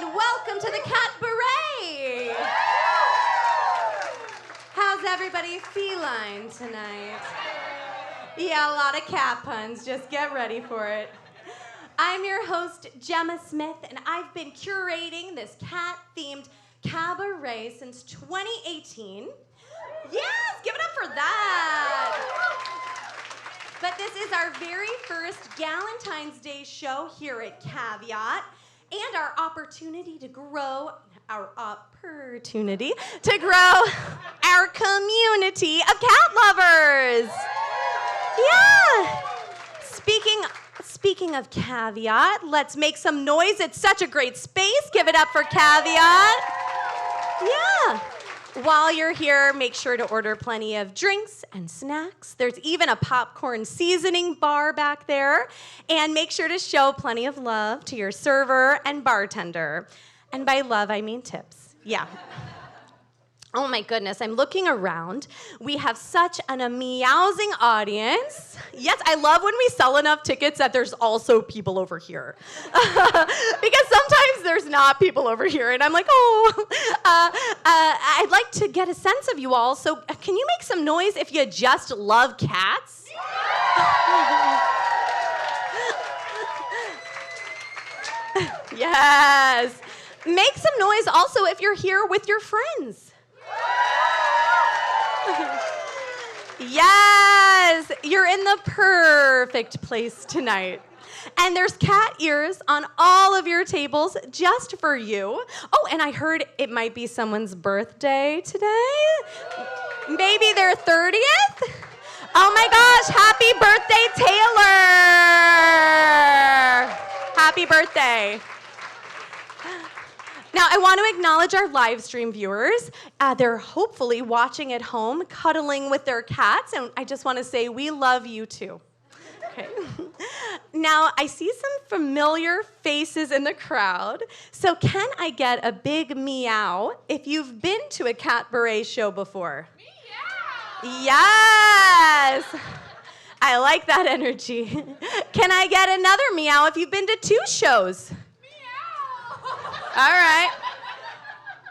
and welcome to the Catbaret. How's everybody feline tonight? Yeah, a lot of cat puns. Just get ready for it. I'm your host, Gemma Smith, and I've been curating this cat-themed cabaret since 2018. Yes, give it up for that. But this is our very first Galentine's Day show here at Caveat, and our opportunity to grow our community of cat lovers. Yeah. Speaking of Caveat, let's make some noise. It's such a great space. Give it up for Caveat. Yeah. While you're here, make sure to order plenty of drinks and snacks. There's even a popcorn seasoning bar back there. And make sure to show plenty of love to your server and bartender. And by love, I mean tips. Yeah. Oh my goodness, I'm looking around. We have such an meowsing audience. Yes, I love when we sell enough tickets that there's also people over here. Because sometimes there's not people over here, and I'm like, oh. I'd like to get a sense of you all, so can you make some noise if you just love cats? Yes. Make some noise also if you're here with your friends. Yes, you're in the perfect place tonight. And there's cat ears on all of your tables just for you. Oh, and I heard it might be someone's birthday today. Maybe their 30th? Oh my gosh, happy birthday, Taylor! Happy birthday. Now, I want to acknowledge our live stream viewers. They're hopefully watching at home, cuddling with their cats, and I just want to say we love you too. Okay. Now, I see some familiar faces in the crowd, so can I get a big meow if you've been to a Catbaret show before? Meow! Yes! I like that energy. Can I get another meow if you've been to 2 shows? All right.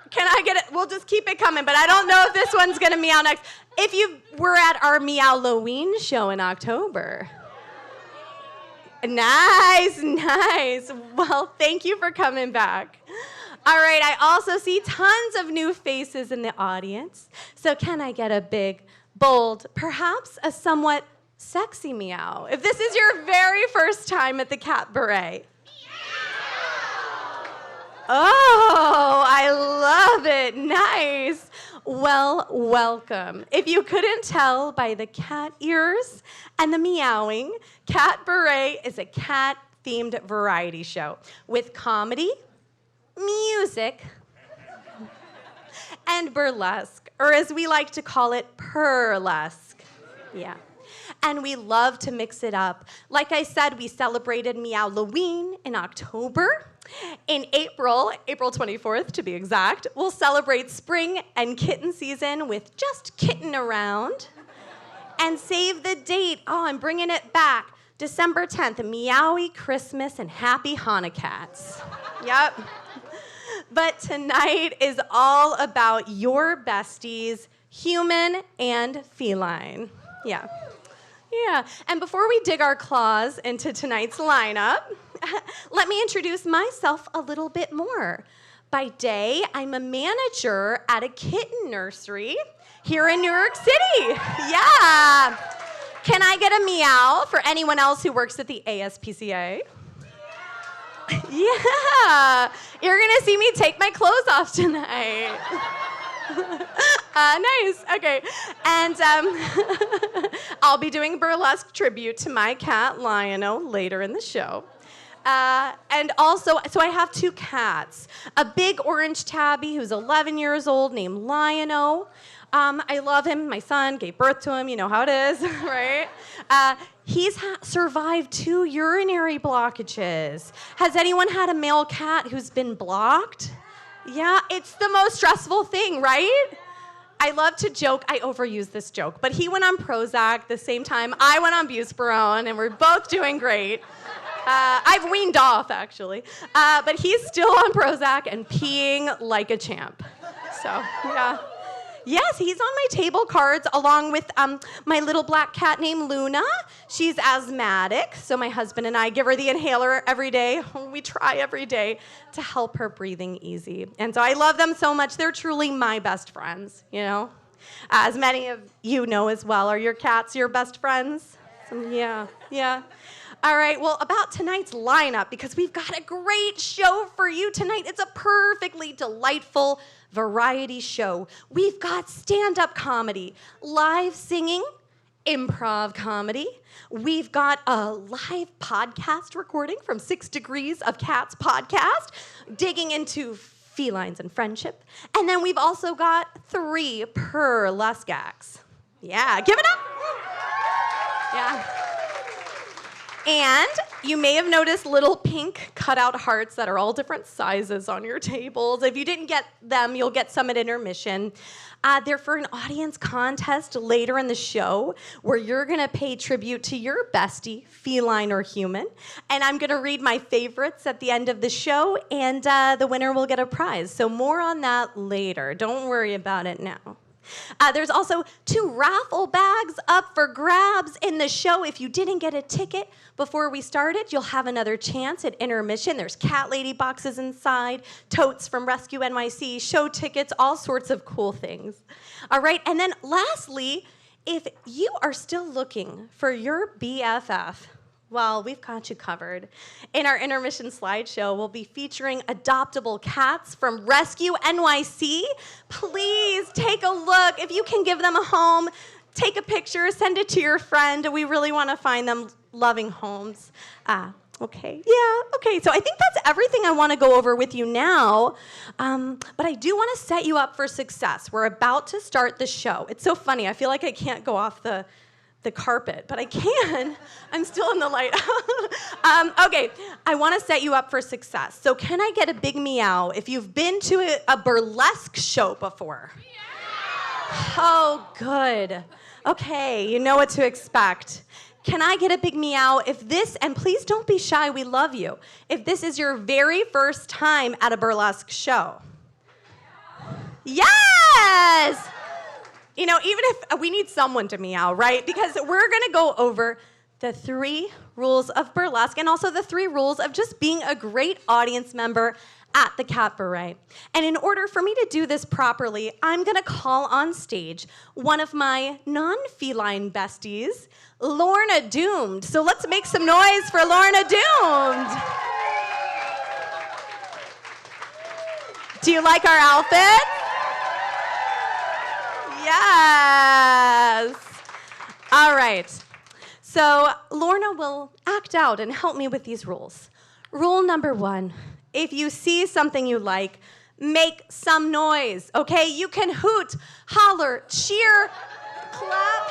Can I get it? We'll just keep it coming, but I don't know if this one's going to meow next. If you were at our Meow-loween show in October. Nice, nice. Well, thank you for coming back. All right, I also see tons of new faces in the audience. So can I get a big, bold, perhaps a somewhat sexy meow if this is your very first time at the Catbaret? Oh, I love it. Nice. Well, welcome. If you couldn't tell by the cat ears and the meowing, Catbaret is a cat-themed variety show with comedy, music, and burlesque, or as we like to call it, purr-lesque. Yeah. And we love to mix it up. Like I said, we celebrated Meow-loween in October. In April 24th to be exact, we'll celebrate spring and kitten season with just kitten around. And save the date. Oh, I'm bringing it back. December 10th, Meowie Christmas and Happy Hanukkahs. Yep. But tonight is all about your besties, human and feline. Yeah. Yeah, and before we dig our claws into tonight's lineup, let me introduce myself a little bit more. By day, I'm a manager at a kitten nursery here in New York City. Yeah. Can I get a meow for anyone else who works at the ASPCA? Yeah. You're going to see me take my clothes off tonight. Nice. Okay. And I'll be doing burlesque tribute to my cat, Lion-O, later in the show. And also, so I have 2 cats. A big orange tabby who's 11 years old named Lion-O. I love him. My son gave birth to him. You know how it is, right? He's survived 2 urinary blockages. Has anyone had a male cat who's been blocked? Yeah, it's the most stressful thing, right? I love to joke. I overuse this joke, but he went on Prozac the same time I went on Buspirone, and we're both doing great. I've weaned off, actually. But he's still on Prozac and peeing like a champ. So, yeah. Yes, he's on my table cards along with my little black cat named Luna. She's asthmatic, so my husband and I give her the inhaler every day. We try every day to help her breathing easy. And so I love them so much. They're truly my best friends, you know? As many of you know as well, are your cats your best friends? Yeah. All right, well, about tonight's lineup, because we've got a great show for you tonight. It's a perfectly delightful variety show. We've got stand-up comedy, live singing, improv comedy. We've got a live podcast recording from 6 Degrees of Cats podcast, digging into felines and friendship. And then we've also got 3 purr-lesque acts. Yeah, give it up. Yeah. And you may have noticed little pink cutout hearts that are all different sizes on your tables. If you didn't get them, you'll get some at intermission. They're for an audience contest later in the show where you're going to pay tribute to your bestie, feline or human. And I'm going to read my favorites at the end of the show, and the winner will get a prize. So more on that later. Don't worry about it now. There's also 2 raffle bags up for grabs in the show. If you didn't get a ticket before we started, you'll have another chance at intermission. There's cat lady boxes inside, totes from Rescue NYC, show tickets, all sorts of cool things. All right, and then lastly, if you are still looking for your BFF, well, we've got you covered. In our intermission slideshow, we'll be featuring adoptable cats from Rescue NYC. Please take a look. If you can give them a home, take a picture, send it to your friend. We really want to find them loving homes. Okay, so I think that's everything I want to go over with you now. But I do want to set you up for success. We're about to start the show. It's so funny. I feel like I can't go off the carpet, but I can. I'm still in the light. Okay, I want to set you up for success. So can I get a big meow if you've been to a burlesque show before? Yeah. Oh, good. Okay, you know what to expect. Can I get a big meow if this, and please don't be shy, we love you, if this is your very first time at a burlesque show? Yes! You know, even if we need someone to meow, right? Because we're going to go over the 3 rules of burlesque and also the 3 rules of just being a great audience member at the Catbaret. And in order for me to do this properly, I'm going to call on stage one of my non-feline besties, Lorna Doomed. So let's make some noise for Lorna Doomed. Do you like our outfit? Yes. All right. So Lorna will act out and help me with these rules. Rule number 1, if you see something you like, make some noise, okay? You can hoot, holler, cheer, clap.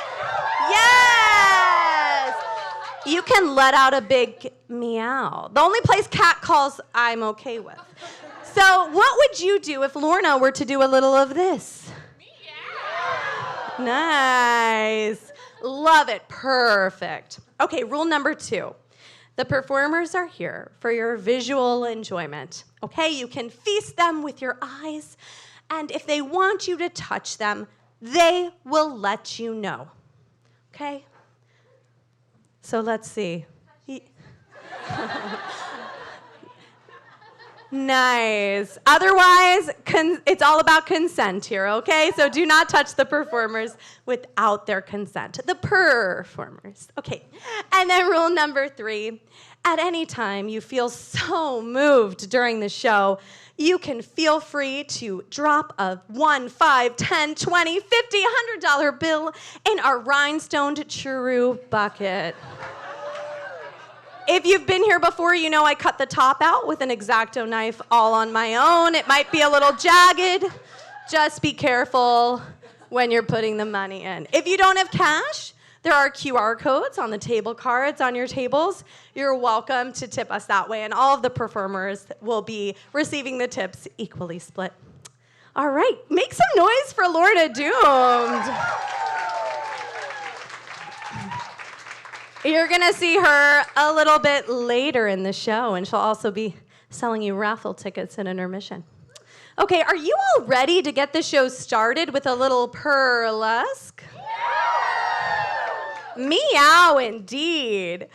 Yes. You can let out a big meow. The only place cat calls I'm okay with. So what would you do if Lorna were to do a little of this? Nice. Love it. Perfect. Okay, rule number 2. The performers are here for your visual enjoyment. Okay, you can feast them with your eyes, and if they want you to touch them, they will let you know. Okay? So let's see. Nice. Otherwise, it's all about consent here, okay? So do not touch the performers without their consent. The purr-formers. Okay. And then rule number 3, at any time you feel so moved during the show, you can feel free to drop a $1, $5, $10, $20, $50, $100 bill in our rhinestoned churro bucket. If you've been here before, you know I cut the top out with an X-Acto knife all on my own. It might be a little jagged. Just be careful when you're putting the money in. If you don't have cash, there are QR codes on the table cards on your tables. You're welcome to tip us that way, and all of the performers will be receiving the tips equally split. All right, make some noise for Lorna Doomed. You're gonna see her a little bit later in the show, and she'll also be selling you raffle tickets in intermission. Okay, are you all ready to get the show started with a little purr-lesque? Meow, indeed.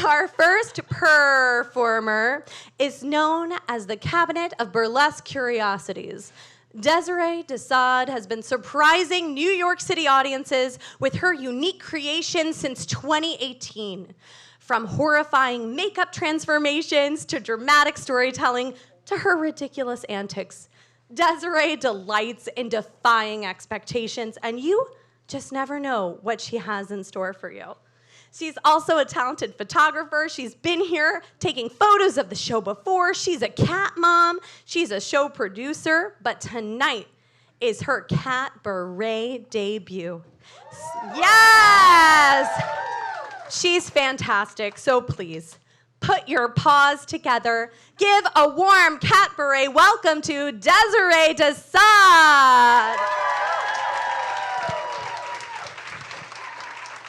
Our first purr-former is known as the Cabinet of Burlesque Curiosities. Desiree Desaad has been surprising New York City audiences with her unique creation since 2018. From horrifying makeup transformations to dramatic storytelling to her ridiculous antics, Desiree delights in defying expectations, and you just never know what she has in store for you. She's also a talented photographer. She's been here taking photos of the show before. She's a cat mom. She's a show producer. But tonight is her Catbaret debut. Yes! She's fantastic, so please, put your paws together. Give a warm Catbaret welcome to Desiree Desaad.